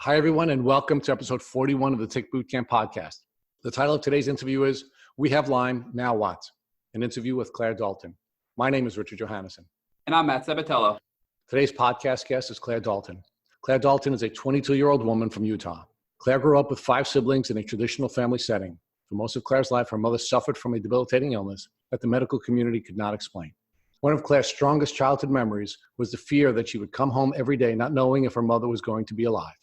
Hi, everyone, and welcome to episode 41 of the Tick Bootcamp podcast. The title of today's interview is We Have Lyme, Now What? An interview with Claire Dalton. My name is Richard Johannesson. And I'm Matt Sabatello. Today's podcast guest is Claire Dalton. Claire Dalton is a 22-year-old woman from Utah. Claire grew up with 5 siblings in a traditional family setting. For most of Claire's life, her mother suffered from a debilitating illness that the medical community could not explain. One of Claire's strongest childhood memories was the fear that she would come home every day not knowing if her mother was going to be alive.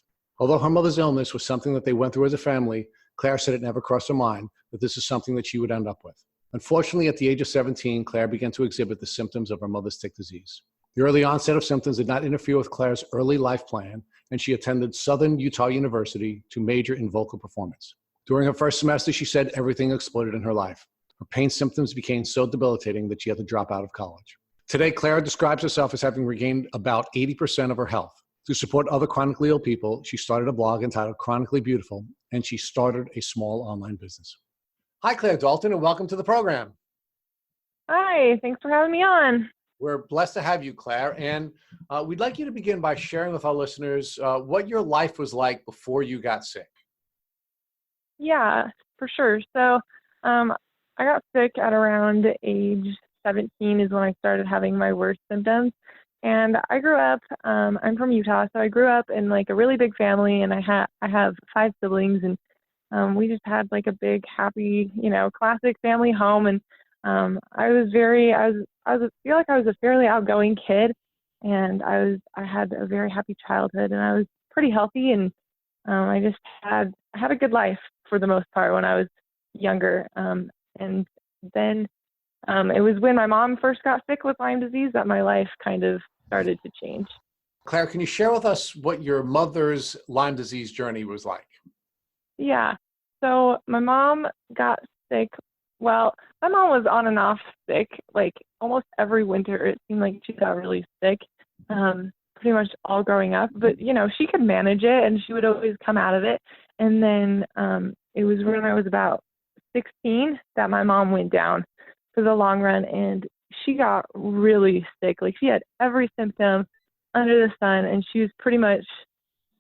Although her mother's illness was something that they went through as a family, Claire said it never crossed her mind that this is something that she would end up with. Unfortunately, at the age of 17, Claire began to exhibit the symptoms of her mother's tick disease. The early onset of symptoms did not interfere with Claire's early life plan, and she attended Southern Utah University to major in vocal performance. During her first semester, she said everything exploded in her life. Her pain symptoms became so debilitating that she had to drop out of college. Today, Claire describes herself as having regained about 80% of her health. To support other chronically ill people, she started a blog entitled Chronically Beautiful, and she started a small online business. Hi, Claire Dalton, and welcome to the program. Hi, thanks for having me on. We're blessed to have you, Claire, and we'd like you to begin by sharing with our listeners what your life was like before you got sick. Yeah, for sure. So I got sick at around age 17 is when I started having my worst symptoms. And I grew up, I'm from Utah, so I grew up in like a really big family, and I have 5 siblings, and we just had like a big, happy, classic family home. And I feel like I was a fairly outgoing kid, and I had a very happy childhood, and I was pretty healthy, and I had a good life for the most part when I was younger. And then it was when my mom first got sick with Lyme disease that my life kind of started to change. Claire, can you share with us what your mother's Lyme disease journey was like? Yeah. So my mom got sick. Well, my mom was on and off sick, like almost every winter. It seemed like she got really sick, pretty much all growing up. But, she could manage it, and she would always come out of it. And then it was when I was about 16 that my mom went down for the long run, and she got really sick. Like, she had every symptom under the sun, and she was pretty much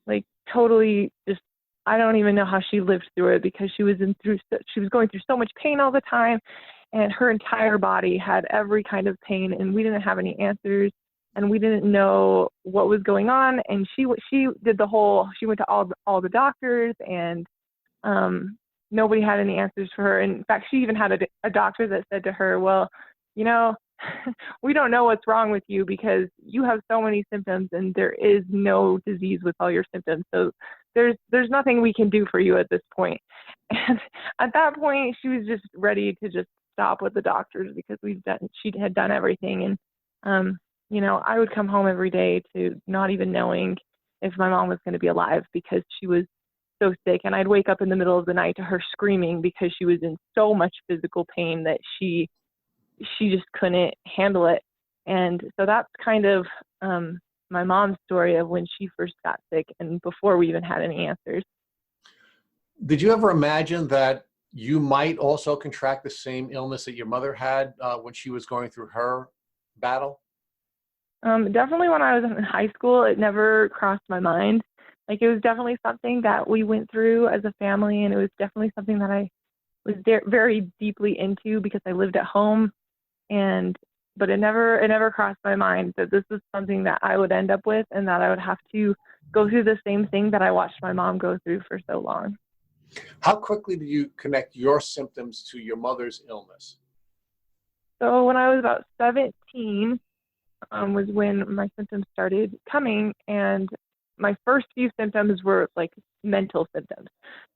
like totally just, I don't even know how she lived through it, because she was going through so much pain all the time, and her entire body had every kind of pain, and we didn't have any answers, and we didn't know what was going on. And she went to all the doctors, and nobody had any answers for her. In fact, she even had a doctor that said to her, well, we don't know what's wrong with you because you have so many symptoms, and there is no disease with all your symptoms. So there's nothing we can do for you at this point. And at that point, she was just ready to just stop with the doctors, because she had done everything. And, I would come home every day to not even knowing if my mom was going to be alive, because she was so sick. And I'd wake up in the middle of the night to her screaming, because she was in so much physical pain that she just couldn't handle it. And so that's kind of my mom's story of when she first got sick, and before we even had any answers. Did you ever imagine that you might also contract the same illness that your mother had when she was going through her battle? Definitely when I was in high school, it never crossed my mind. Like, it was definitely something that we went through as a family, and it was definitely something that I was very deeply into, because I lived at home. But it never crossed my mind that this was something that I would end up with, and that I would have to go through the same thing that I watched my mom go through for so long. How quickly did you connect your symptoms to your mother's illness? So when I was about 17 was when my symptoms started coming, and my first few symptoms were like mental symptoms.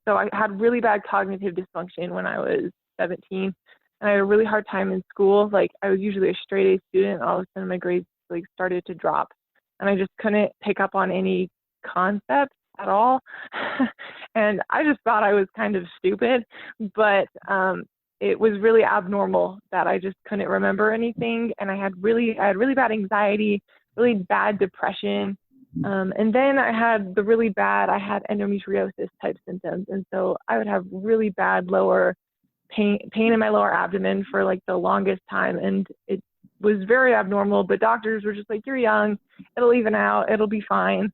So I had really bad cognitive dysfunction when I was 17. And I had a really hard time in school. Like, I was usually a straight A student. All of a sudden my grades started to drop, and I just couldn't pick up on any concepts at all. And I just thought I was kind of stupid, but it was really abnormal that I just couldn't remember anything. And I had really bad anxiety, really bad depression. And then I had endometriosis type symptoms. And so I would have really bad pain in my lower abdomen for like the longest time. And it was very abnormal, but doctors were just like, you're young, it'll even out, it'll be fine.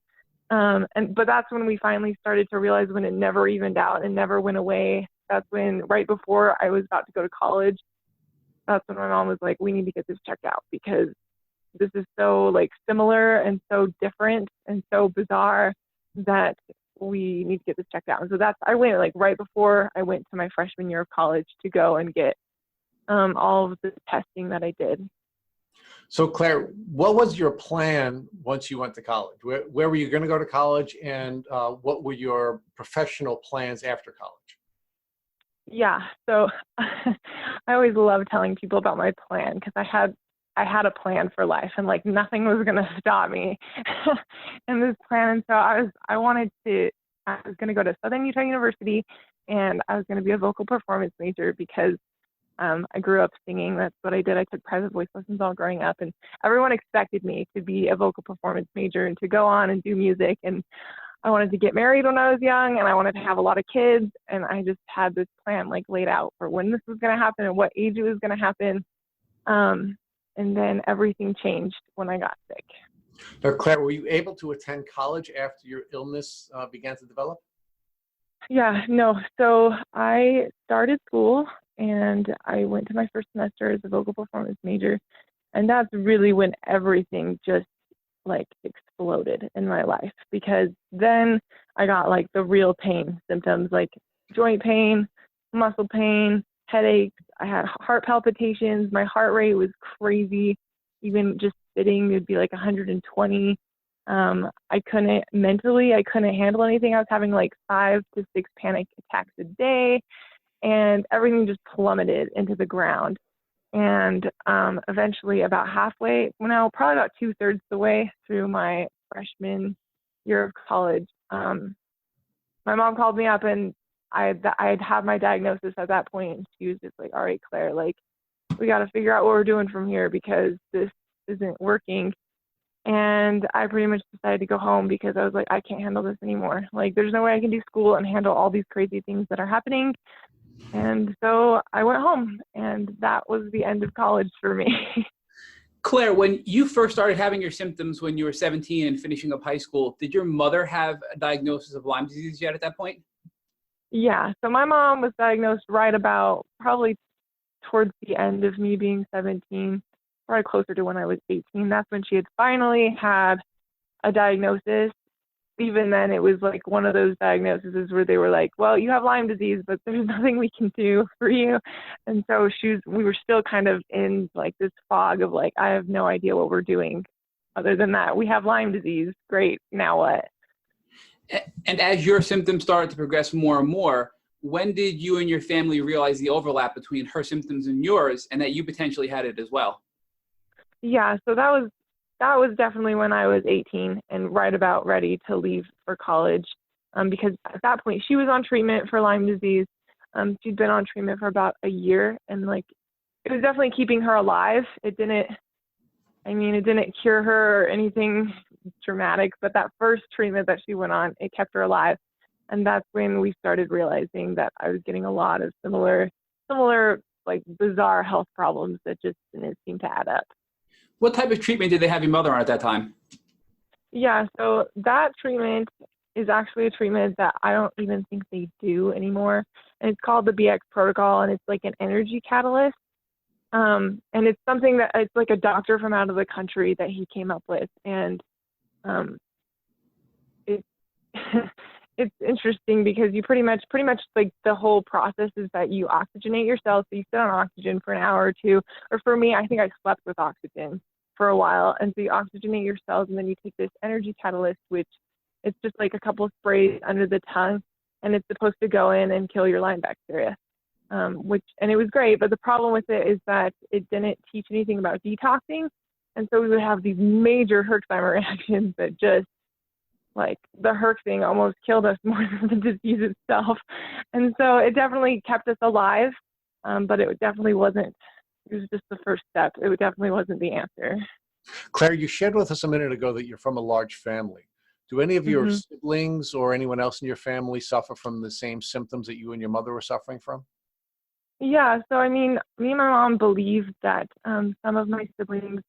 But that's when we finally started to realize when it never evened out and never went away. That's when, right before I was about to go to college, that's when my mom was like, we need to get this checked out because this is so like similar and so different and so bizarre that we need to get this checked out. And so I went like right before I went to my freshman year of college to go and get all of the testing that I did. So Claire, what was your plan once you went to college? Where were you going to go to college, and what were your professional plans after college? Yeah, so I always love telling people about my plan because I had a plan for life and like nothing was going to stop me in this plan. And so I was going to go to Southern Utah University and I was going to be a vocal performance major because I grew up singing. That's what I did. I took private voice lessons all growing up, and everyone expected me to be a vocal performance major and to go on and do music. And I wanted to get married when I was young, and I wanted to have a lot of kids. And I just had this plan like laid out for when this was going to happen and what age it was going to happen. And then everything changed when I got sick. Now, Claire, were you able to attend college after your illness began to develop? Yeah, no. So I started school and I went to my first semester as a vocal performance major. And that's really when everything just like exploded in my life, because then I got like the real pain symptoms, like joint pain, muscle pain, headaches. I had heart palpitations. My heart rate was crazy. Even just sitting, it'd be like 120. I couldn't handle anything. I was having like 5 to 6 panic attacks a day, and everything just plummeted into the ground. And eventually about halfway, probably about 2/3 the way through my freshman year of college, my mom called me up, and I'd had my diagnosis at that point, and she was just like, all right, Claire, like, we got to figure out what we're doing from here because this isn't working. And I pretty much decided to go home because I was like, I can't handle this anymore. Like, there's no way I can do school and handle all these crazy things that are happening. And so I went home, and that was the end of college for me. Claire, when you first started having your symptoms when you were 17 and finishing up high school, did your mother have a diagnosis of Lyme disease yet at that point? Yeah, so my mom was diagnosed right about probably towards the end of me being 17, probably closer to when I was 18. That's when she had finally had a diagnosis. Even then, it was like one of those diagnoses where they were like, well, you have Lyme disease, but there's nothing we can do for you. And so we were still kind of in like this fog of like, I have no idea what we're doing other than that. We have Lyme disease. Great. Now what? And as your symptoms started to progress more and more, when did you and your family realize the overlap between her symptoms and yours, and that you potentially had it as well? Yeah, so that was definitely when I was 18 and right about ready to leave for college, because at that point she was on treatment for Lyme disease. She'd been on treatment for about a year, and like it was definitely keeping her alive. It didn't cure her or anything dramatic, but that first treatment that she went on, it kept her alive. And that's when we started realizing that I was getting a lot of similar like bizarre health problems that just didn't seem to add up. What type of treatment did they have your mother on at that time? Yeah, so that treatment is actually a treatment that I don't even think they do anymore. And it's called the BX protocol, and it's like an energy catalyst. And it's something that it's like a doctor from out of the country that he came up with. And it it's interesting because you pretty much like the whole process is that you oxygenate yourself. So you sit on oxygen for an hour or two, or for me, I think I slept with oxygen for a while. And so you oxygenate your cells, and then you take this energy catalyst, which it's just like a couple of sprays under the tongue, and it's supposed to go in and kill your Lyme bacteria. And it was great, but the problem with it is that it didn't teach anything about detoxing. And so we would have these major Herxheimer reactions that just like the Herx thing almost killed us more than the disease itself. And so it definitely kept us alive, but it was just the first step. It definitely wasn't the answer. Claire, you shared with us a minute ago that you're from a large family. Do any of your siblings or anyone else in your family suffer from the same symptoms that you and your mother were suffering from? Yeah, so I mean, me and my mom believe that some of my siblings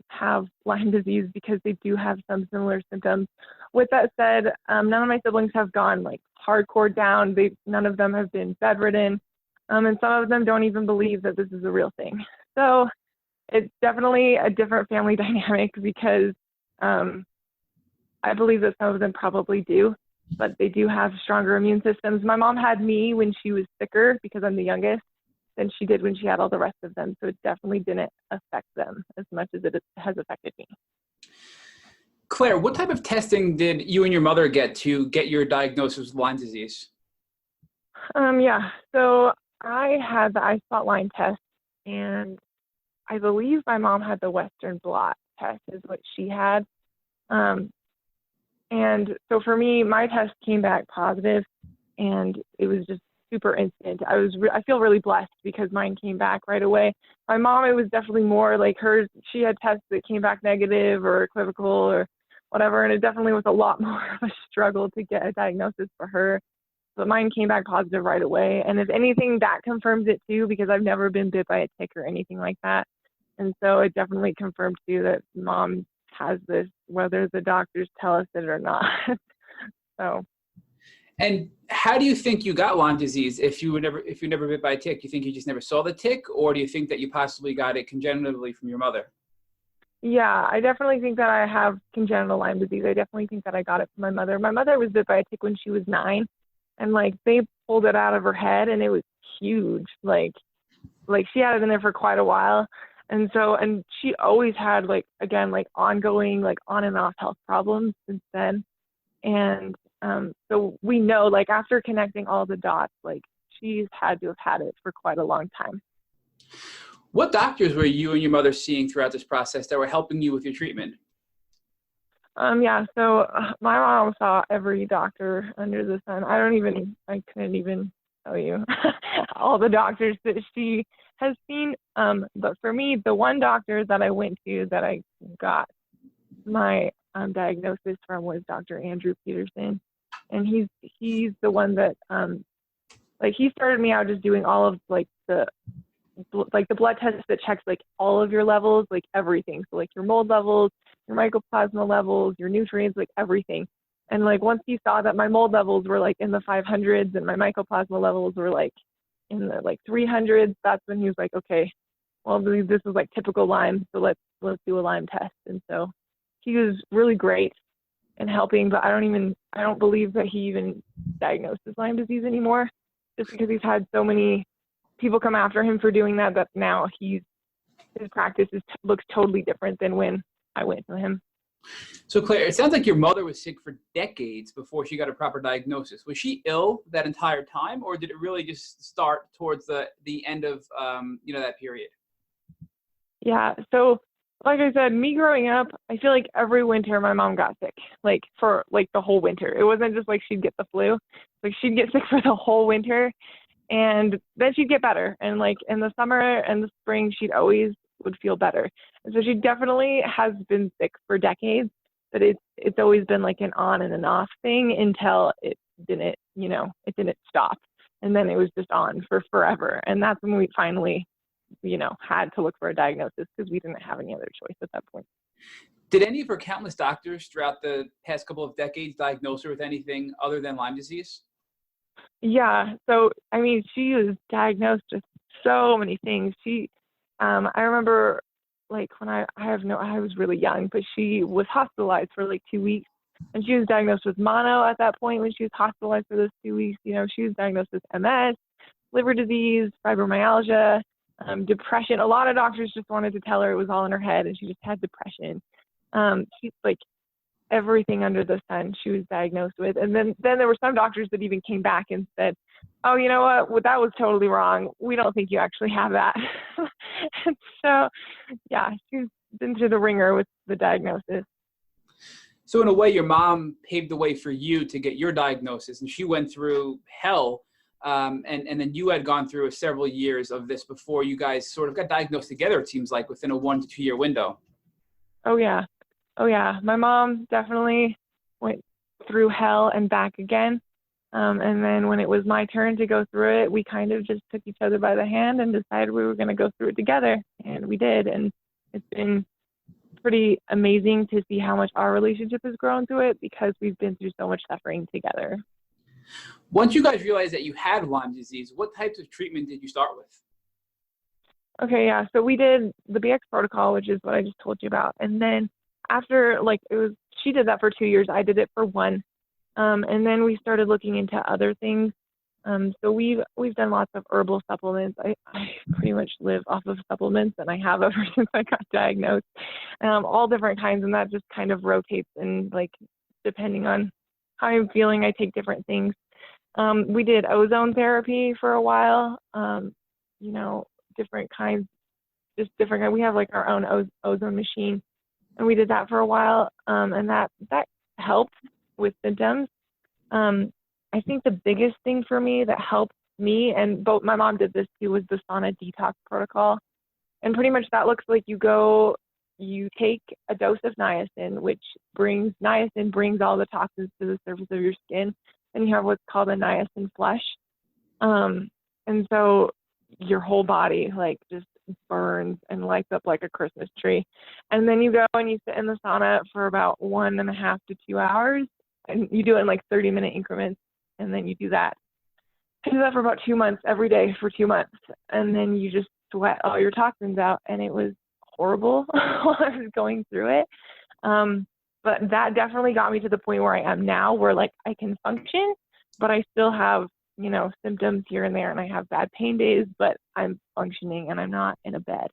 have Lyme disease because they do have some similar symptoms. with that said, none of my siblings have gone like hardcore down. None of them have been bedridden. And some of them don't even believe that this is a real thing. So it's definitely a different family dynamic because I believe that some of them probably do, but they do have stronger immune systems. My mom had me when she was sicker because I'm the youngest than she did when she had all the rest of them. So it definitely didn't affect them as much as it has affected me. Claire, what type of testing did you and your mother get to get your diagnosis with Lyme disease? Yeah, so I had the I spot Lyme test, and I believe my mom had the Western blot test is what she had. And so for me, my test came back positive, and it was just super instant. I feel really blessed because mine came back right away. My mom, it was definitely more like hers. She had tests that came back negative or equivocal or whatever, and it definitely was a lot more of a struggle to get a diagnosis for her. But mine came back positive right away. And if anything, that confirms it too, because I've never been bit by a tick or anything like that. And so it definitely confirmed too that mom has this, whether the doctors tell us it or not. So. And how do you think you got Lyme disease if you were never bit by a tick? Do you think you just never saw the tick, or do you think that you possibly got it congenitally from your mother? Yeah, I definitely think that I have congenital Lyme disease. I definitely think that I got it from my mother. My mother was bit by a tick when she was 9, and like they pulled it out of her head, and it was huge. Like she had it in there for quite a while. And she always had like, again, like ongoing, like on and off health problems since then. And so we know, like after connecting all the dots, like she's had to have had it for quite a long time. What doctors were you and your mother seeing throughout this process that were helping you with your treatment? Yeah, so my mom saw every doctor under the sun. I couldn't even tell you all the doctors that she has seen. But for me, the one doctor that I went to that I got my diagnosis from was Dr. Andrew Peterson. And he's the one that, like he started me out just doing all of like the blood tests that checks like all of your levels, like everything. So like your mold levels, your mycoplasma levels, your nutrients, like everything. And like once he saw that my mold levels were like in the 500s and my mycoplasma levels were like in the like 300s, that's when he was like, okay, well, this is like typical Lyme, so let's do a Lyme test. And so he was really great in helping, but I don't believe that he even diagnoses Lyme disease anymore, just because he's had so many people come after him for doing that now his practice looks totally different than when I went to him. So Claire, it sounds like your mother was sick for decades before she got a proper diagnosis. Was she ill that entire time, or did it really just start towards the end of that period? Yeah, so like I said, me growing up, I feel like every winter my mom got sick, like for like the whole winter. It wasn't just like she'd get the flu, like she'd get sick for the whole winter, and then she'd get better. And like in the summer and the spring, she'd always would feel better. And so she definitely has been sick for decades, but it's always been like an on and an off thing until it didn't stop. And then it was just on for forever. And that's when we finally, had to look for a diagnosis because we didn't have any other choice at that point. Did any of her countless doctors throughout the past couple of decades diagnose her with anything other than Lyme disease? Yeah. So, I mean, she was diagnosed with so many things. I remember like when I was really young, but she was hospitalized for like 2 weeks, and she was diagnosed with mono at that point when she was hospitalized for those 2 weeks. She was diagnosed with MS, liver disease, fibromyalgia, depression. A lot of doctors just wanted to tell her it was all in her head and she just had depression. She's like everything under the sun she was diagnosed with. And then there were some doctors that even came back and said, oh, you know what? Well, that was totally wrong. We don't think you actually have that. And so, yeah, she's been through the ringer with the diagnosis. So in a way, your mom paved the way for you to get your diagnosis, and she went through hell. And then you had gone through several years of this before you guys sort of got diagnosed together, it seems like, within a 1 to 2 year window. Oh, yeah. My mom definitely went through hell and back again. And then when it was my turn to go through it, we kind of just took each other by the hand and decided we were going to go through it together. And we did. And it's been pretty amazing to see how much our relationship has grown through it because we've been through so much suffering together. Once you guys realized that you had Lyme disease, what types of treatment did you start with? Okay, yeah. So we did the BX protocol, which is what I just told you about. And then after, she did that for 2 years. I did it for 1. And then we started looking into other things. So we've done lots of herbal supplements. I pretty much live off of supplements, and I have ever since I got diagnosed. All different kinds, and that just kind of rotates, and depending on how I'm feeling, I take different things. We did ozone therapy for a while. Different kinds, just different kinds. We have our own ozone machine, and we did that for a while. And that helped with symptoms. I think the biggest thing for me that helped me, and both my mom did this too, was the sauna detox protocol. And pretty much that looks like you take a dose of niacin, which brings all the toxins to the surface of your skin, and you have what's called a niacin flush. And so your whole body just burns and lights up like a Christmas tree. And then you go and you sit in the sauna for about 1.5 to 2 hours, and you do it in 30-minute increments. And then you do that. I did that for about 2 months, every day for 2 months. And then you just sweat all your toxins out. And it was horrible while I was going through it. But that definitely got me to the point where I am now, where I can function, but I still have, symptoms here and there, and I have bad pain days, but I'm functioning and I'm not in a bed.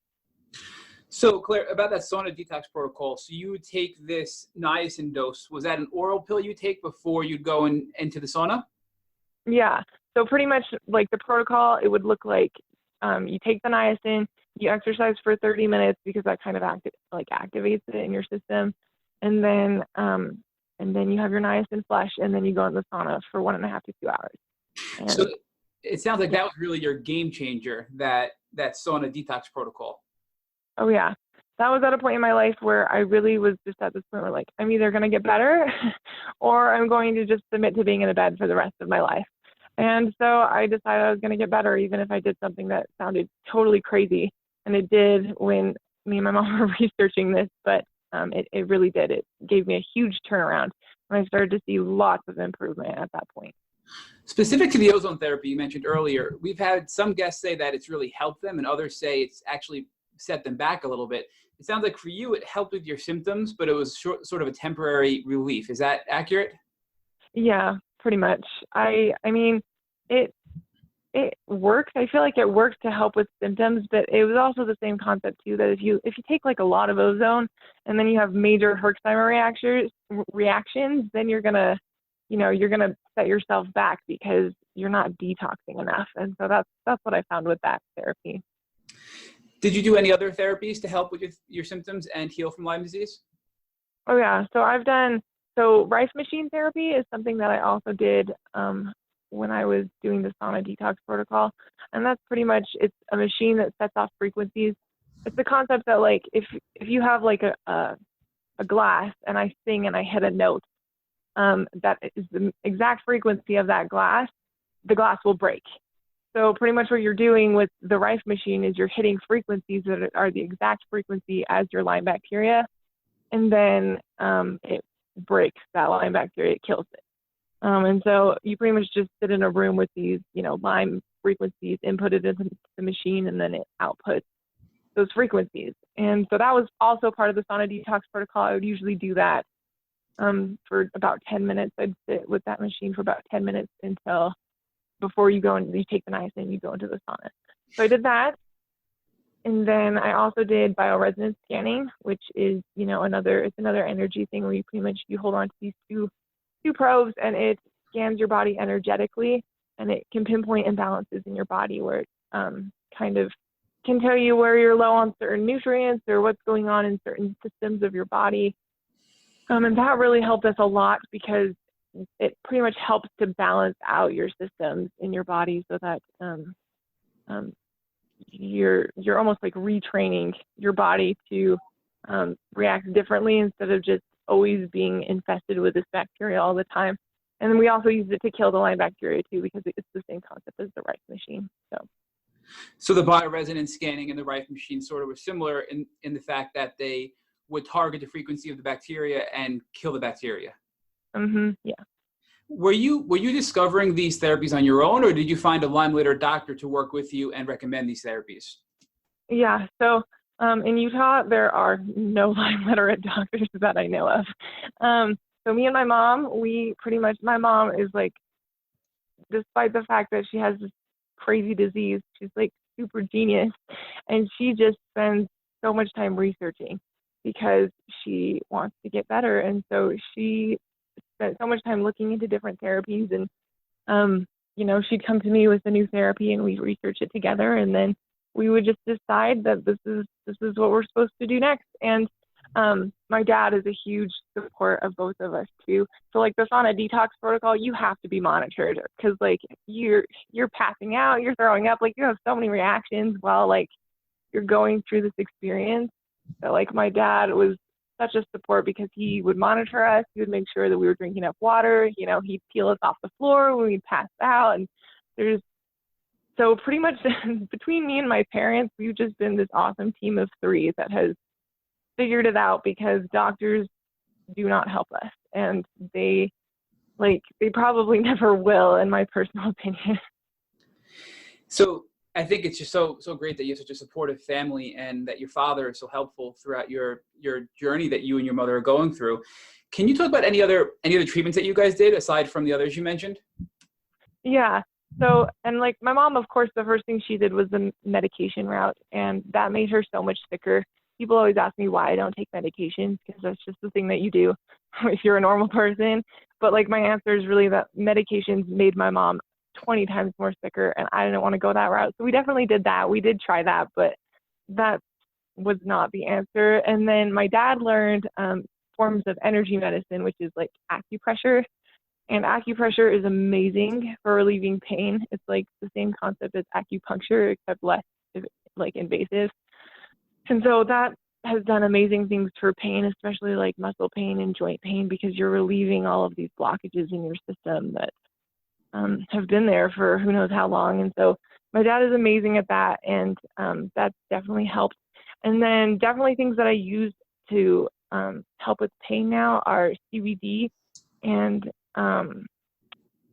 So Claire, about that sauna detox protocol, so you would take this niacin dose. Was that an oral pill you take before you'd go into the sauna? Yeah. So pretty much the protocol, it would look like you take the niacin, you exercise for 30 minutes because that kind of activates it in your system. And then you have your niacin flush, and then you go in the sauna for 1.5 to 2 hours. And so it sounds like that was really your game changer, that sauna detox protocol. Oh yeah. That was at a point in my life where I really was just at this point where I'm either going to get better or I'm going to just submit to being in a bed for the rest of my life. And so I decided I was going to get better, even if I did something that sounded totally crazy. And it did when me and my mom were researching this, but it really did. It gave me a huge turnaround, and I started to see lots of improvement at that point. Specific to the ozone therapy you mentioned earlier, we've had some guests say that it's really helped them, and others say it's actually set them back a little bit. It sounds like for you, it helped with your symptoms, but it was sort of a temporary relief. Is that accurate? Yeah, pretty much. I mean, it works. I feel like it works to help with symptoms, but it was also the same concept too, that if you take a lot of ozone and then you have major Herxheimer reactions, then you're gonna set yourself back because you're not detoxing enough. And so that's what I found with that therapy. Did you do any other therapies to help with your symptoms and heal from Lyme disease? Oh yeah. So rice machine therapy is something that I also did when I was doing the sauna detox protocol. And that's pretty much, it's a machine that sets off frequencies. It's the concept that if you have a glass and I sing and I hit a note, that is the exact frequency of that glass, the glass will break. So pretty much what you're doing with the rice machine is you're hitting frequencies that are the exact frequency as your Lyme bacteria, and then it breaks that Lyme bacteria, it kills it. And so you pretty much just sit in a room with these, Lyme frequencies inputted into the machine, and then it outputs those frequencies. And so that was also part of the sauna detox protocol. I would usually do that for about 10 minutes. I'd sit with that machine for about 10 minutes until before you go and you take the niacin, you go into the sauna. So I did that. And then I also did bioresonance scanning, which is, another energy thing where you pretty much, you hold on to these two probes, and it scans your body energetically, and it can pinpoint imbalances in your body where it kind of can tell you where you're low on certain nutrients or what's going on in certain systems of your body. And that really helped us a lot because it pretty much helps to balance out your systems in your body so that you're almost retraining your body to react differently instead of just always being infested with this bacteria all the time. And then we also use it to kill the Lyme bacteria too, because it's the same concept as the rice machine. So the bioresonance scanning and the rice machine sort of were similar in the fact that they would target the frequency of the bacteria and kill the bacteria. Yeah. Were you discovering these therapies on your own, or did you find a Lyme literate doctor to work with you and recommend these therapies? Yeah. So in Utah, there are no Lyme literate doctors that I know of. So me and my mom, my mom is like, despite the fact that she has this crazy disease, she's like super genius, and she just spends so much time researching because she wants to get better. And so she spent so much time looking into different therapies, and she'd come to me with a new therapy and we'd research it together, and then we would just decide that this is what we're supposed to do next. And my dad is a huge support of both of us too. So like the sauna detox protocol, you have to be monitored because like you're passing out, you're throwing up, like you have so many reactions while like you're going through this experience. So like my dad was such a support because he would monitor us. He would make sure that we were drinking enough water. He'd peel us off the floor when we passed out. And so pretty much between me and my parents, we've just been this awesome team of three that has figured it out, because doctors do not help us, and they probably never will, in my personal opinion. So I think it's just so great that you have such a supportive family and that your father is so helpful throughout your journey that you and your mother are going through. Can you talk about any other treatments that you guys did aside from the others you mentioned? Yeah. So, and like my mom, of course, the first thing she did was the medication route, and that made her so much sicker. People always ask me why I don't take medications, because that's just the thing that you do if you're a normal person. But like my answer is really that medications made my mom 20 times more sicker, and I didn't want to go that route. So we definitely did that. We did try that, but that was not the answer. And then my dad learned forms of energy medicine, which is like acupressure. And acupressure is amazing for relieving pain. It's like the same concept as acupuncture, except less like invasive. And so that has done amazing things for pain, especially like muscle pain and joint pain, because you're relieving all of these blockages in your system that have been there for who knows how long. And so my dad is amazing at that, and that's definitely helped. And then definitely things that I use to help with pain now are CBD and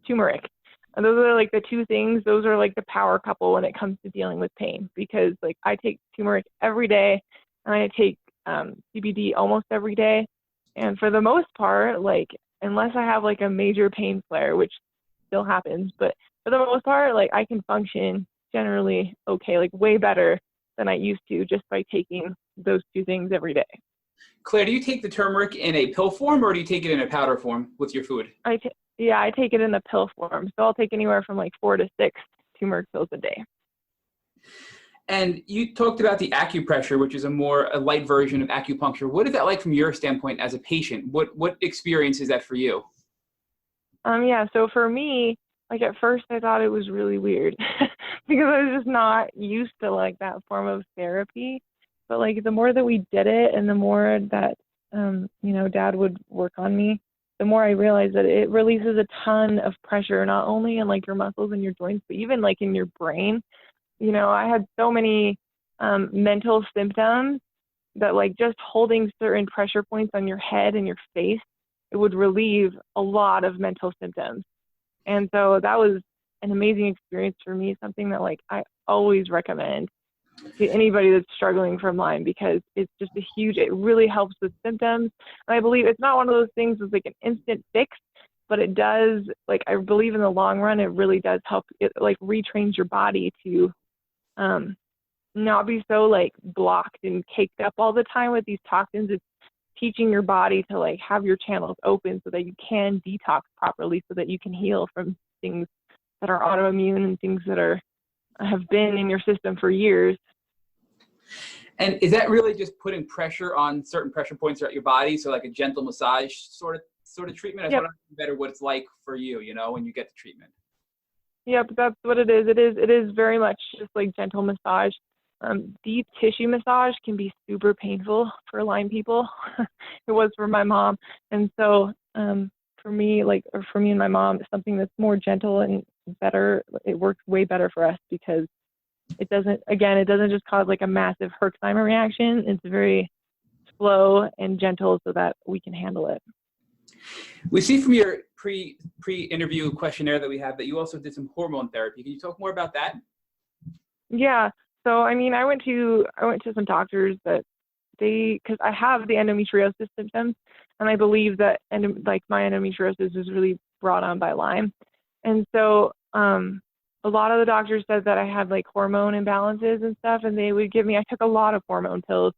turmeric. And those are like the two things. Those are like the power couple when it comes to dealing with pain, because like I take turmeric every day and I take CBD almost every day. And for the most part, like unless I have like a major pain flare, which still happens, but for the most part, like I can function generally okay, like way better than I used to, just by taking those two things every day. Claire, do you take the turmeric in a pill form, or do you take it in a powder form with your food? Yeah, I take it in a pill form. So I'll take anywhere from like 4 to 6 turmeric pills a day. And you talked about the acupressure, which is a light version of acupuncture. What is that like from your standpoint as a patient? What experience is that for you? Yeah, so for me, like at first I thought it was really weird because I was just not used to like that form of therapy. But like the more that we did it and the more that, Dad would work on me, the more I realized that it releases a ton of pressure, not only in like your muscles and your joints, but even like in your brain. I had so many mental symptoms that like just holding certain pressure points on your head and your face, it would relieve a lot of mental symptoms. And so that was an amazing experience for me, something that like I always recommend to anybody that's struggling from Lyme, because it's just it really helps with symptoms. And I believe it's not one of those things that's like an instant fix, but it does, like, I believe in the long run, it really does help. It like retrains your body to not be so like blocked and caked up all the time with these toxins. It's teaching your body to like have your channels open so that you can detox properly, so that you can heal from things that are autoimmune and things that have been in your system for years. And is that really just putting pressure on certain pressure points throughout your body? So like a gentle massage sort of treatment? I just want to understand better what it's like for you, when you get the treatment. Yep, that's what it is. It is very much just like gentle massage. Deep tissue massage can be super painful for Lyme people. It was for my mom. And so for me and my mom, something that's more gentle and better, it works way better for us, because it doesn't just cause like a massive Herxheimer reaction. It's very slow and gentle so that we can handle it. We see from your pre-interview questionnaire that we have that you also did some hormone therapy. Can you talk more about that? Yeah. So, I mean, I went to some doctors that because I have the endometriosis symptoms, and I believe that my endometriosis is really brought on by Lyme. And so a lot of the doctors said that I had like hormone imbalances and stuff, and I took a lot of hormone pills.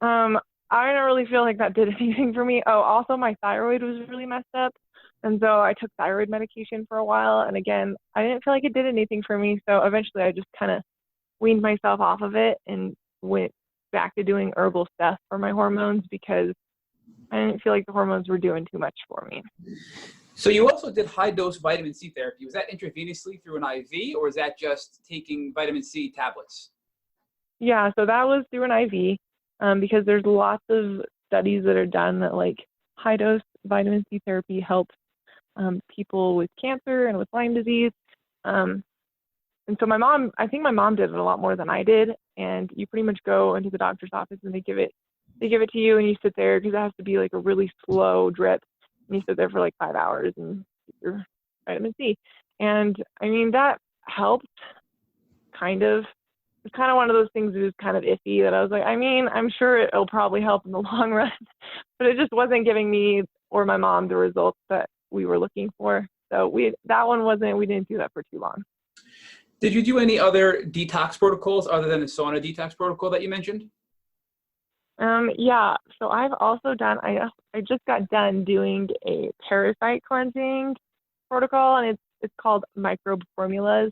I didn't really feel like that did anything for me. Oh, also my thyroid was really messed up. And so I took thyroid medication for a while. And again, I didn't feel like it did anything for me. So eventually I just kind of weaned myself off of it and went back to doing herbal stuff for my hormones because I didn't feel like the hormones were doing too much for me. So you also did high-dose vitamin C therapy. Was that intravenously through an IV, or is that just taking vitamin C tablets? Yeah, so that was through an IV because there's lots of studies that are done that like high-dose vitamin C therapy helps people with cancer and with Lyme disease. And so I think my mom did it a lot more than I did. And you pretty much go into the doctor's office and they give it to you and you sit there because it has to be like a really slow drip. And you sit there for like 5 hours and get your vitamin C. And I mean, that helped kind of. It's kind of one of those things that was kind of iffy that I was like, I mean, I'm sure it'll probably help in the long run, but it just wasn't giving me or my mom the results that we were looking for. So we didn't do that for too long. Did you do any other detox protocols other than the sauna detox protocol that you mentioned? Yeah. So I've also done, I just got done doing a parasite cleansing protocol, and it's called microbe formulas.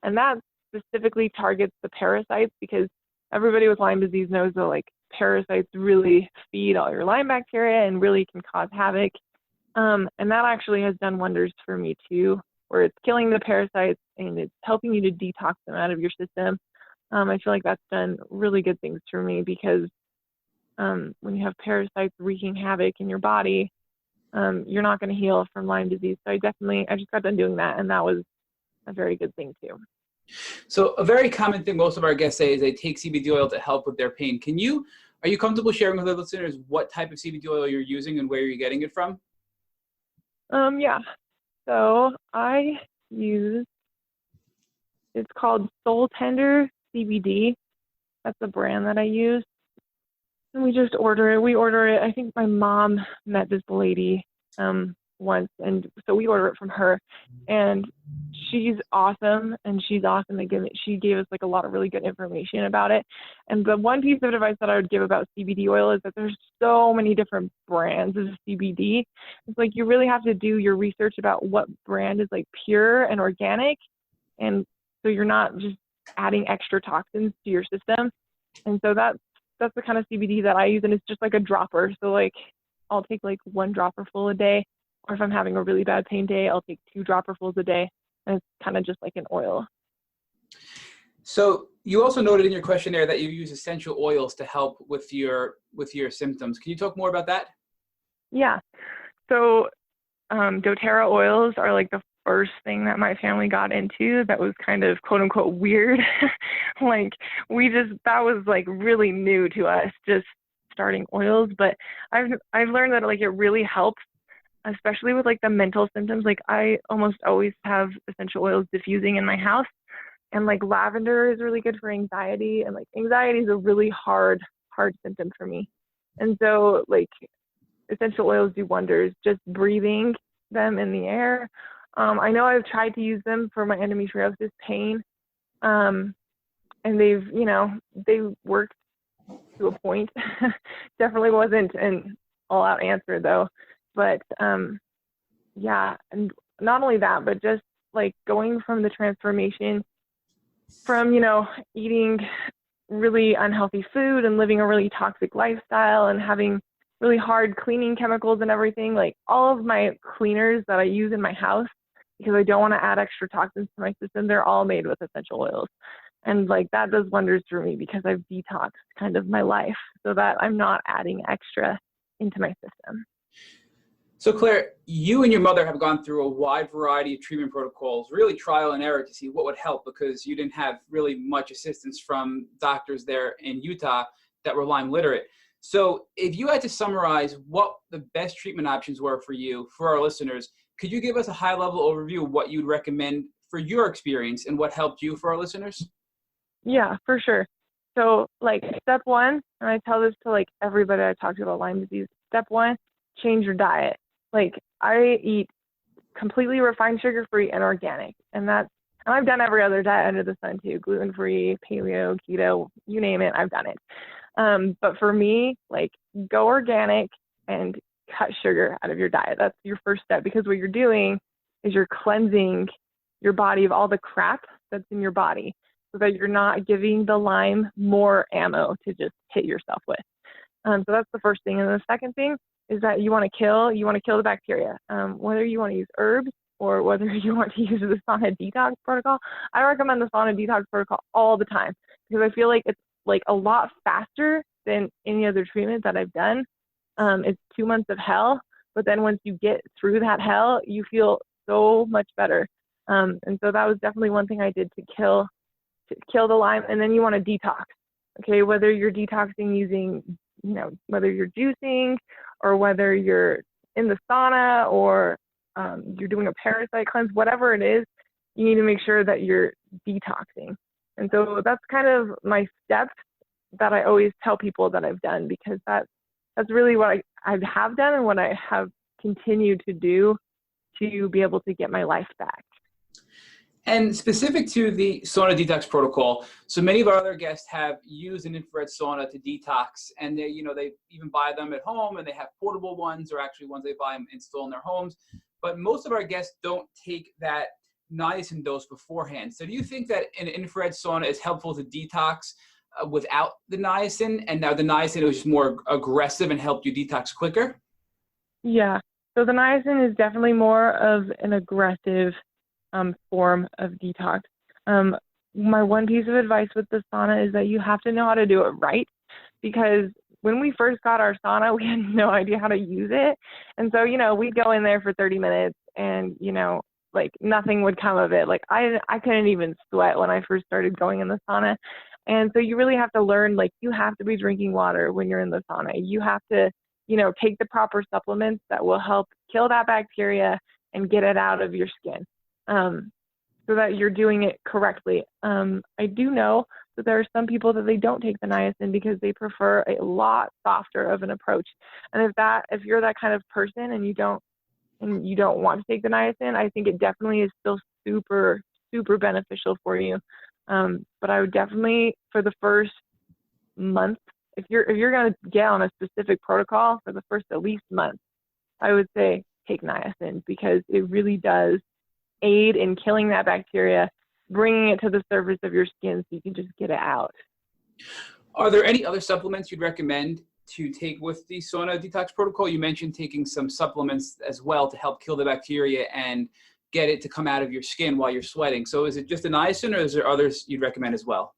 And that specifically targets the parasites because everybody with Lyme disease knows that like parasites really feed all your Lyme bacteria and really can cause havoc. And that actually has done wonders for me too, where it's killing the parasites and it's helping you to detox them out of your system. I feel like that's done really good things for me because when you have parasites wreaking havoc in your body, you're not going to heal from Lyme disease. So I just got done doing that, and that was a very good thing too. So a very common thing most of our guests say is they take CBD oil to help with their pain. Are you comfortable sharing with our listeners what type of CBD oil you're using and where you're getting it from? Yeah. So it's called Soul Tender CBD. That's the brand that I use. And we just order it. We order it. I think my mom met this lady once, and so we order it from her. And she's awesome, and she's awesome. She gave us like a lot of really good information about it. And the one piece of advice that I would give about CBD oil is that there's so many different brands of CBD. It's like you really have to do your research about what brand is like pure and organic, and so you're not just adding extra toxins to your system. And so that's the kind of CBD that I use, and it's just like a dropper. So like I'll take like 1 dropper full a day, or if I'm having a really bad pain day, I'll take 2 dropperfuls a day. And it's kind of just like an oil. So you also noted in your questionnaire that you use essential oils to help with your symptoms. Can you talk more about that? Yeah. So doTERRA oils are like the first thing that my family got into that was kind of quote unquote weird. Like that was like really new to us, just starting oils. But I've learned that like it really helps, especially with like the mental symptoms. Like I almost always have essential oils diffusing in my house, and like lavender is really good for anxiety, and like anxiety is a really hard symptom for me. And so like essential oils do wonders, just breathing them in the air. I know I've tried to use them for my endometriosis pain, and they've worked to a point. Definitely wasn't an all-out answer though. But yeah, and not only that, but just like going from the transformation from, eating really unhealthy food and living a really toxic lifestyle and having really hard cleaning chemicals and everything, like all of my cleaners that I use in my house, because I don't want to add extra toxins to my system, they're all made with essential oils. And like that does wonders for me because I've detoxed kind of my life so that I'm not adding extra into my system. So Claire, you and your mother have gone through a wide variety of treatment protocols, really trial and error to see what would help because you didn't have really much assistance from doctors there in Utah that were Lyme literate. So if you had to summarize what the best treatment options were for you, for our listeners, could you give us a high-level overview of what you'd recommend for your experience and what helped you for our listeners? Yeah, for sure. So like step one, and I tell this to like everybody I talk to about Lyme disease, step one, change your diet. Like I eat completely refined, sugar-free, and organic. And I've done every other diet under the sun too, gluten-free, paleo, keto, you name it, I've done it. But for me, like go organic and cut sugar out of your diet. That's your first step, because what you're doing is you're cleansing your body of all the crap that's in your body so that you're not giving the Lyme more ammo to just hit yourself with. So that's the first thing. And the second thing is that you want to kill the bacteria. Whether you want to use herbs or whether you want to use the sauna detox protocol, I recommend the sauna detox protocol all the time because I feel like it's like a lot faster than any other treatment that I've done. It's 2 months of hell, but then once you get through that hell, you feel so much better. And so that was definitely one thing I did to kill the Lyme. And then you want to detox. Okay, whether you're detoxing using, whether you're juicing or whether you're in the sauna or you're doing a parasite cleanse, whatever it is, you need to make sure that you're detoxing. And so that's kind of my steps that I always tell people that I've done, because that's really what I have done and what I have continued to do to be able to get my life back. And specific to the sauna detox protocol, so many of our other guests have used an infrared sauna to detox, and they even buy them at home, and they have portable ones or actually ones they buy and install in their homes. But most of our guests don't take that niacin dose beforehand. So do you think that an infrared sauna is helpful to detox without the niacin, and now the niacin was just more aggressive and helped you detox quicker? Yeah, so the niacin is definitely more of an aggressive form of detox. My one piece of advice with the sauna is that you have to know how to do it right, because when we first got our sauna, we had no idea how to use it. And so, we'd go in there for 30 minutes and, like nothing would come of it. Like I couldn't even sweat when I first started going in the sauna. And so you really have to learn, like you have to be drinking water when you're in the sauna. You have to, take the proper supplements that will help kill that bacteria and get it out of your skin. So that you're doing it correctly. I do know that there are some people that they don't take the niacin because they prefer a lot softer of an approach. And if you're that kind of person and you don't want to take the niacin, I think it definitely is still super, super beneficial for you. But I would definitely, for the first month, if you're going to get on a specific protocol for the first at least month, I would say take niacin, because it really does aid in killing that bacteria, bringing it to the surface of your skin so you can just get it out. Are there any other supplements you'd recommend to take with the sauna detox protocol? You mentioned taking some supplements as well to help kill the bacteria and get it to come out of your skin while you're sweating. So is it just the niacin, or is there others you'd recommend as well?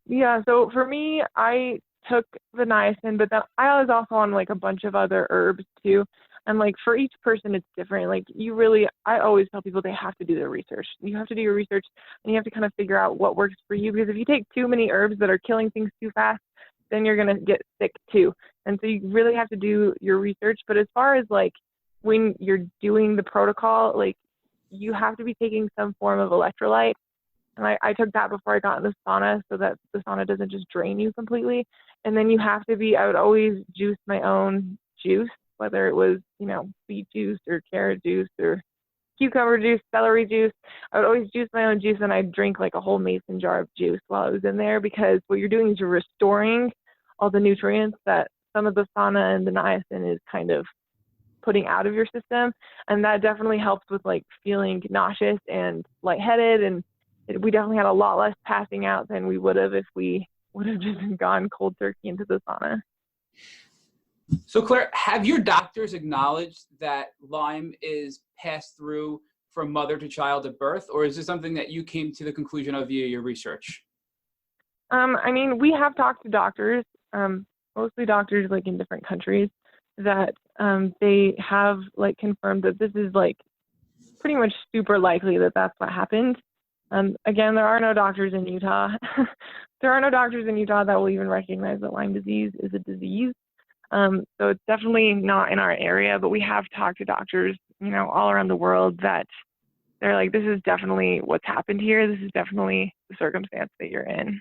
Yeah, so for me, I took the niacin, but then I was also on like a bunch of other herbs too. And like for each person, it's different. Like I always tell people they have to do their research. You have to do your research and you have to kind of figure out what works for you, because if you take too many herbs that are killing things too fast, then you're going to get sick too. And so you really have to do your research. But as far as like when you're doing the protocol, like you have to be taking some form of electrolyte. And I took that before I got in the sauna so that the sauna doesn't just drain you completely. And then I would always juice my own juice, whether it was, beet juice or carrot juice or cucumber juice, celery juice. I would always juice my own juice, and I'd drink like a whole mason jar of juice while I was in there, because what you're doing is you're restoring all the nutrients that some of the sauna and the niacin is kind of putting out of your system. And that definitely helps with like feeling nauseous and lightheaded. And we definitely had a lot less passing out than we would have if we would have just gone cold turkey into the sauna. So Claire, have your doctors acknowledged that Lyme is passed through from mother to child at birth, or is this something that you came to the conclusion of via your research? We have talked to doctors, mostly doctors like in different countries, that they have like confirmed that this is like pretty much super likely that that's what happened. Again, there are no doctors in Utah. There are no doctors in Utah that will even recognize that Lyme disease is a disease. So it's definitely not in our area, but we have talked to doctors, all around the world that they're like, this is definitely what's happened here. This is definitely the circumstance that you're in.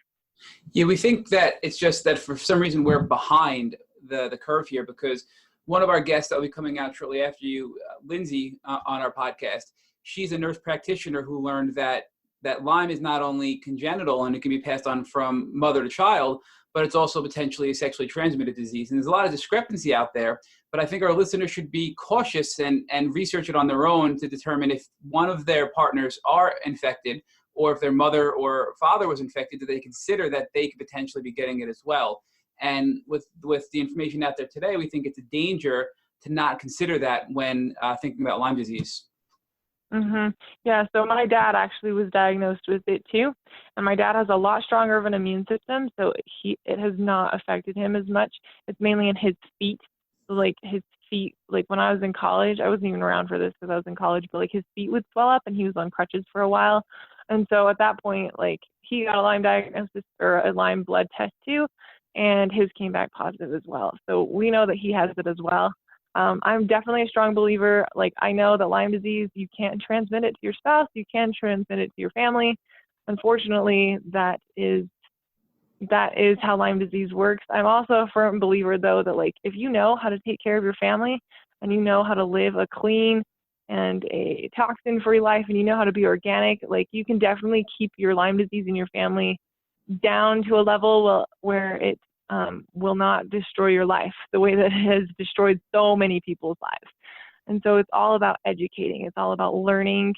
Yeah, we think that it's just that for some reason we're behind the curve here, because one of our guests that will be coming out shortly after you, Lindsay, on our podcast, she's a nurse practitioner who learned that Lyme is not only congenital and it can be passed on from mother to child, but it's also potentially a sexually transmitted disease. And there's a lot of discrepancy out there, but I think our listeners should be cautious and research it on their own to determine if one of their partners are infected, or if their mother or father was infected, do they consider that they could potentially be getting it as well? And with the information out there today, we think it's a danger to not consider that when thinking about Lyme disease. Mm-hmm. Yeah, so my dad actually was diagnosed with it too, and my dad has a lot stronger of an immune system, so it has not affected him as much. It's mainly in his feet. So like his feet, like when I was in college, I wasn't even around for this because I was in college, but like his feet would swell up and he was on crutches for a while. And so at that point, like he got a Lyme diagnosis or a Lyme blood test too, and his came back positive as well. So we know that he has it as well. I'm definitely a strong believer. Like I know that Lyme disease, you can't transmit it to your spouse, you can transmit it to your family. Unfortunately, that is how Lyme disease works. I'm also a firm believer though that like if you know how to take care of your family and you know how to live a clean and a toxin-free life, and you know how to be organic, like you can definitely keep your Lyme disease in your family down to a level where it will not destroy your life the way that it has destroyed so many people's lives. And so it's all about educating. It's all about learning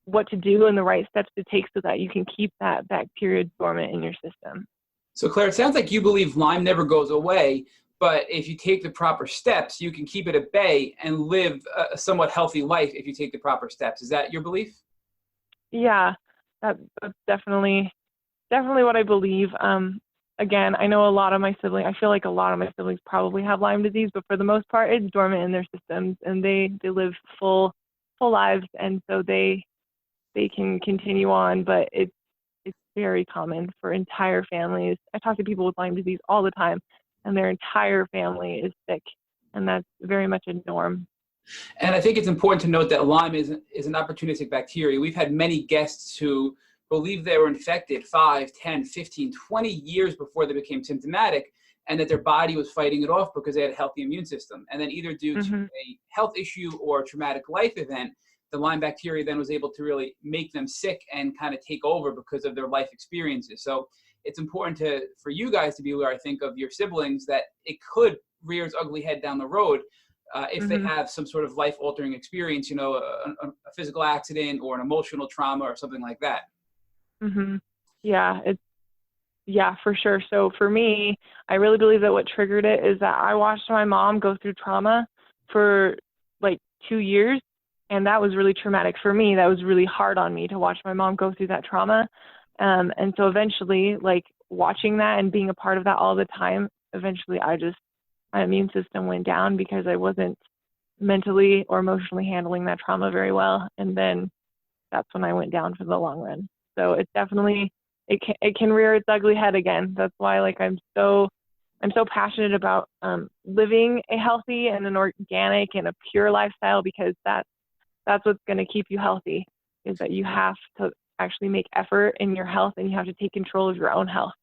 what to do and the right steps to take so that you can keep that bacteria dormant in your system. So Claire, it sounds like you believe Lyme never goes away, but if you take the proper steps, you can keep it at bay and live a somewhat healthy life if you take the proper steps. Is that your belief? Yeah, that's definitely what I believe. Again, I know I feel like a lot of my siblings probably have Lyme disease, but for the most part, it's dormant in their systems and they live full lives. And so they can continue on, but it's very common for entire families. I talk to people with Lyme disease all the time, and their entire family is sick, and that's very much a norm. And I think it's important to note that Lyme is an opportunistic bacteria. We've had many guests who believe they were infected 5, 10, 15, 20 years before they became symptomatic, and that their body was fighting it off because they had a healthy immune system. And then either due to a health issue or a traumatic life event, the Lyme bacteria then was able to really make them sick and kind of take over because of their life experiences. So it's important for you guys to be aware, I think, of your siblings, that it could rear its ugly head down the road if they have some sort of life-altering experience, a physical accident or an emotional trauma or something like that. Yeah, for sure. So for me, I really believe that what triggered it is that I watched my mom go through trauma for like 2 years. And that was really traumatic for me. That was really hard on me to watch my mom go through that trauma. And so eventually, like watching that and being a part of that all the time, eventually my immune system went down because I wasn't mentally or emotionally handling that trauma very well. And then that's when I went down for the long run. So it's definitely, it can rear its ugly head again. That's why I'm so passionate about living a healthy and an organic and a pure lifestyle, because that's what's going to keep you healthy, is that you have to actually make effort in your health, and you have to take control of your own health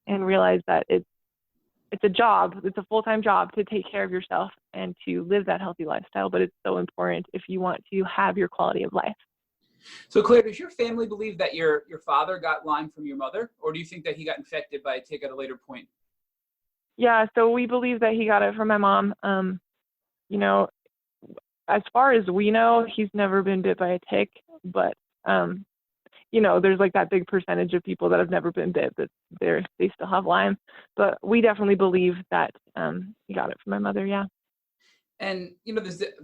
and realize that it's a job. It's a full-time job to take care of yourself and to live that healthy lifestyle, but it's so important if you want to have your quality of life. So Claire, does your family believe that your father got Lyme from your mother, or do you think that he got infected by a tick at a later point? Yeah, so we believe that he got it from my mom. As far as we know, he's never been bit by a tick, but there's like that big percentage of people that have never been bit, but they still have Lyme. But we definitely believe that he got it from my mother. Yeah. And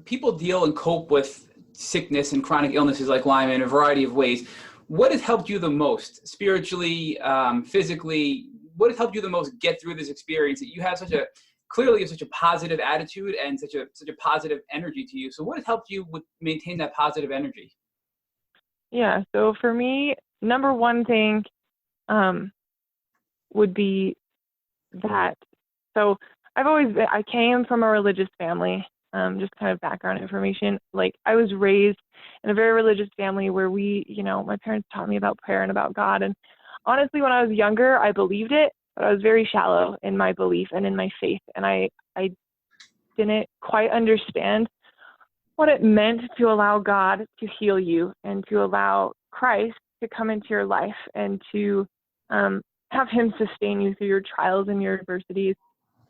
people deal and cope with sickness and chronic illnesses like Lyme in a variety of ways. What has helped you the most, spiritually, physically? What has helped you the most get through this experience? That you have such a positive attitude and such a positive energy to you. So what has helped you maintain that positive energy? Yeah. So for me, number one thing would be that. So I came from a religious family. Just kind of background information. Like, I was raised in a very religious family where my parents taught me about prayer and about God. And honestly, when I was younger, I believed it, but I was very shallow in my belief and in my faith. And I didn't quite understand what it meant to allow God to heal you and to allow Christ to come into your life and to have him sustain you through your trials and your adversities.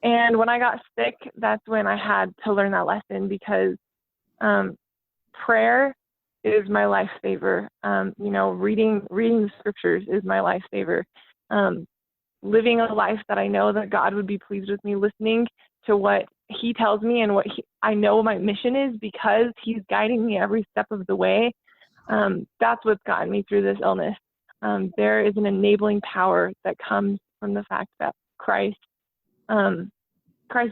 And when I got sick, that's when I had to learn that lesson, because prayer is my lifesaver. Reading the scriptures is my lifesaver. Living a life that I know that God would be pleased with me, listening to what he tells me and what I know my mission is, because he's guiding me every step of the way. That's what's gotten me through this illness. There is an enabling power that comes from the fact that Christ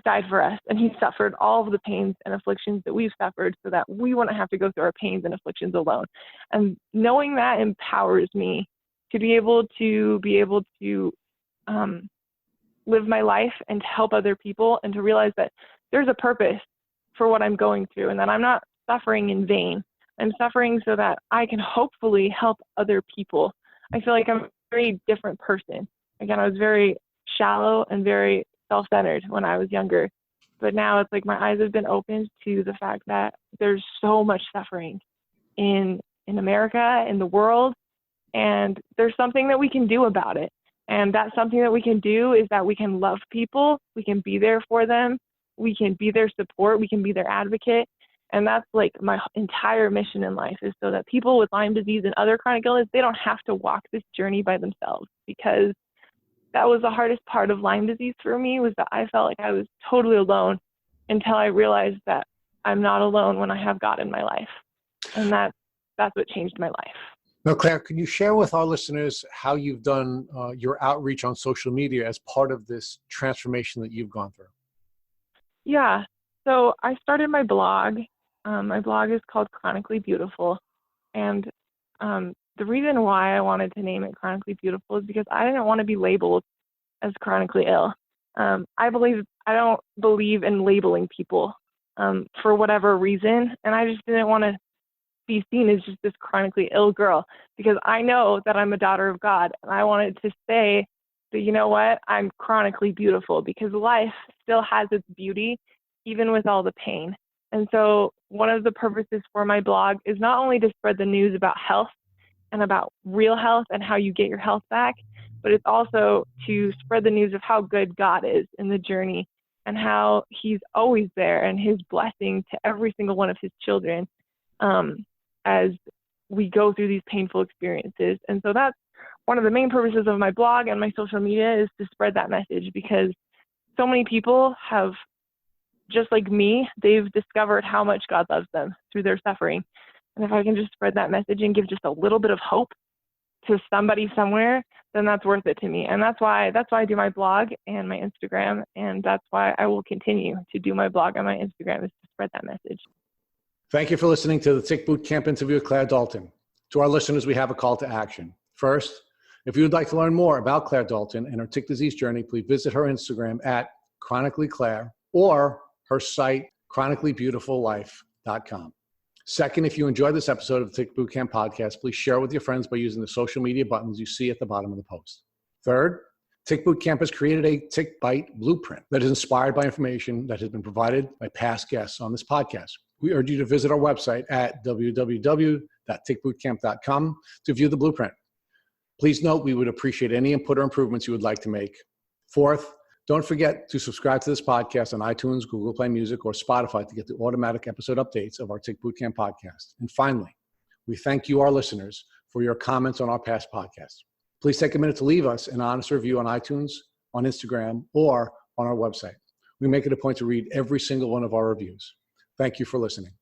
died for us, and he suffered all of the pains and afflictions that we've suffered so that we wouldn't have to go through our pains and afflictions alone. And knowing that empowers me to be able to live my life and to help other people, and to realize that there's a purpose for what I'm going through, and that I'm not suffering in vain. I'm suffering so that I can hopefully help other people. I feel like I'm a very different person. Again, I was very shallow and very self-centered when I was younger, but now it's like my eyes have been opened to the fact that there's so much suffering in America, in the world, and there's something that we can do about it. And that's something that we can do is that we can love people, we can be there for them, we can be their support, we can be their advocate. And that's like my entire mission in life, is so that people with Lyme disease and other chronic illness, they don't have to walk this journey by themselves, because that was the hardest part of Lyme disease for me, was that I felt like I was totally alone until I realized that I'm not alone when I have God in my life. And that's what changed my life. Now, Claire, can you share with our listeners how you've done your outreach on social media as part of this transformation that you've gone through? Yeah. So I started my blog. My blog is called Chronically Beautiful. And the reason why I wanted to name it Chronically Beautiful is because I didn't want to be labeled as chronically ill. I don't believe in labeling people for whatever reason. And I just didn't want to be seen as just this chronically ill girl, because I know that I'm a daughter of God, and I wanted to say that, you know what, I'm chronically beautiful, because life still has its beauty even with all the pain. And so one of the purposes for my blog is not only to spread the news about health and about real health and how you get your health back, but it's also to spread the news of how good God is in the journey, and how he's always there, and his blessing to every single one of his children as we go through these painful experiences. And so that's one of the main purposes of my blog and my social media, is to spread that message, because so many people have, just like me, they've discovered how much God loves them through their suffering. And if I can just spread that message and give just a little bit of hope to somebody somewhere, then that's worth it to me. And that's why I do my blog and my Instagram. And that's why I will continue to do my blog and my Instagram, is to spread that message. Thank you for listening to the Tick Boot Camp interview with Claire Dalton. To our listeners, we have a call to action. First, if you would like to learn more about Claire Dalton and her tick disease journey, please visit her Instagram at chronicallyclaire, or her site, chronicallybeautifullife.com. Second, if you enjoyed this episode of the Tick Boot Camp podcast, please share it with your friends by using the social media buttons you see at the bottom of the post. Third, Tick Boot Camp has created a Tick Bite blueprint that is inspired by information that has been provided by past guests on this podcast. We urge you to visit our website at www.tickbootcamp.com to view the blueprint. Please note we would appreciate any input or improvements you would like to make. Fourth, don't forget to subscribe to this podcast on iTunes, Google Play Music, or Spotify to get the automatic episode updates of our Tick Boot Camp podcast. And finally, we thank you, our listeners, for your comments on our past podcasts. Please take a minute to leave us an honest review on iTunes, on Instagram, or on our website. We make it a point to read every single one of our reviews. Thank you for listening.